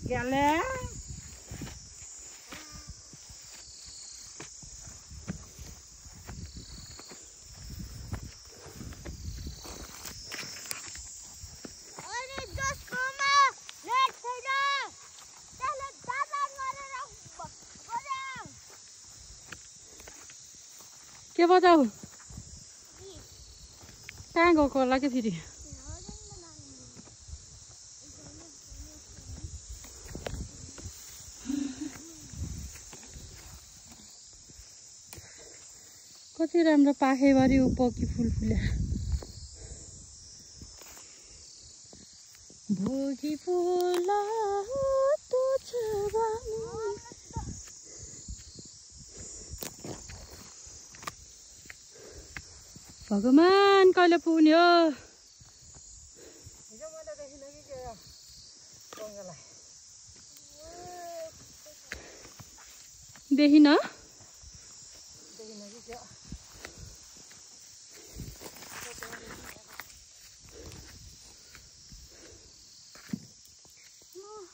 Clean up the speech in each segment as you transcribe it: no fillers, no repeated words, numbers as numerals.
गेले के बजाऊ कहाँ गएको होला कि फेरि कति राम्रो पाखेबारी उपकी फुल फुले भोगी फुला भगवान कहिले पुग्ने हो देखिन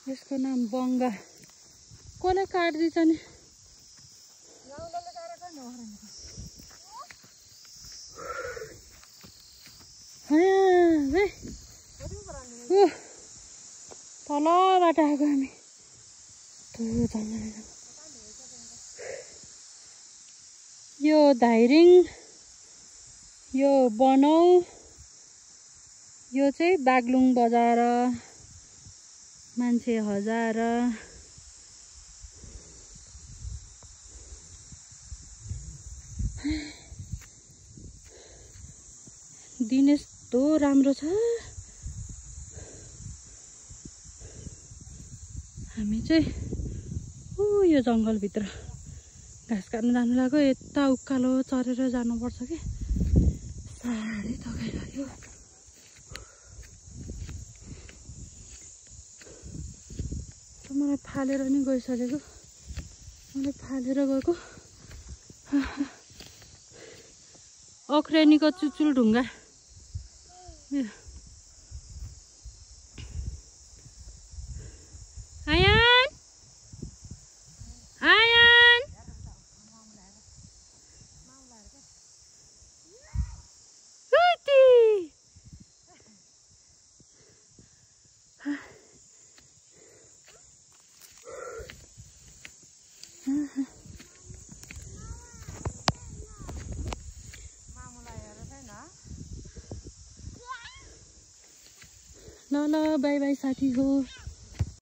यसको नाम बङ्गा कसले काट्दिन्छ नि तलबाट आएको हामी यो धाइरिङ यो बनाउ यो चाहिँ बागलुङ बजार मान्छे हजार दिन यस्तो राम्रो छ हामी चाहिँ यो जङ्गलभित्र घाँस काट्न जानु लाग्यो यता उकालो चरेर जानुपर्छ कि साह्रै थकाइलाग्यो मलाई फालेर नि गइसकेको मैले फालेर गएको अख्रेनीको चुचुल ढुङ्गा आयान आयान ल ल बाई बाई साथी हो।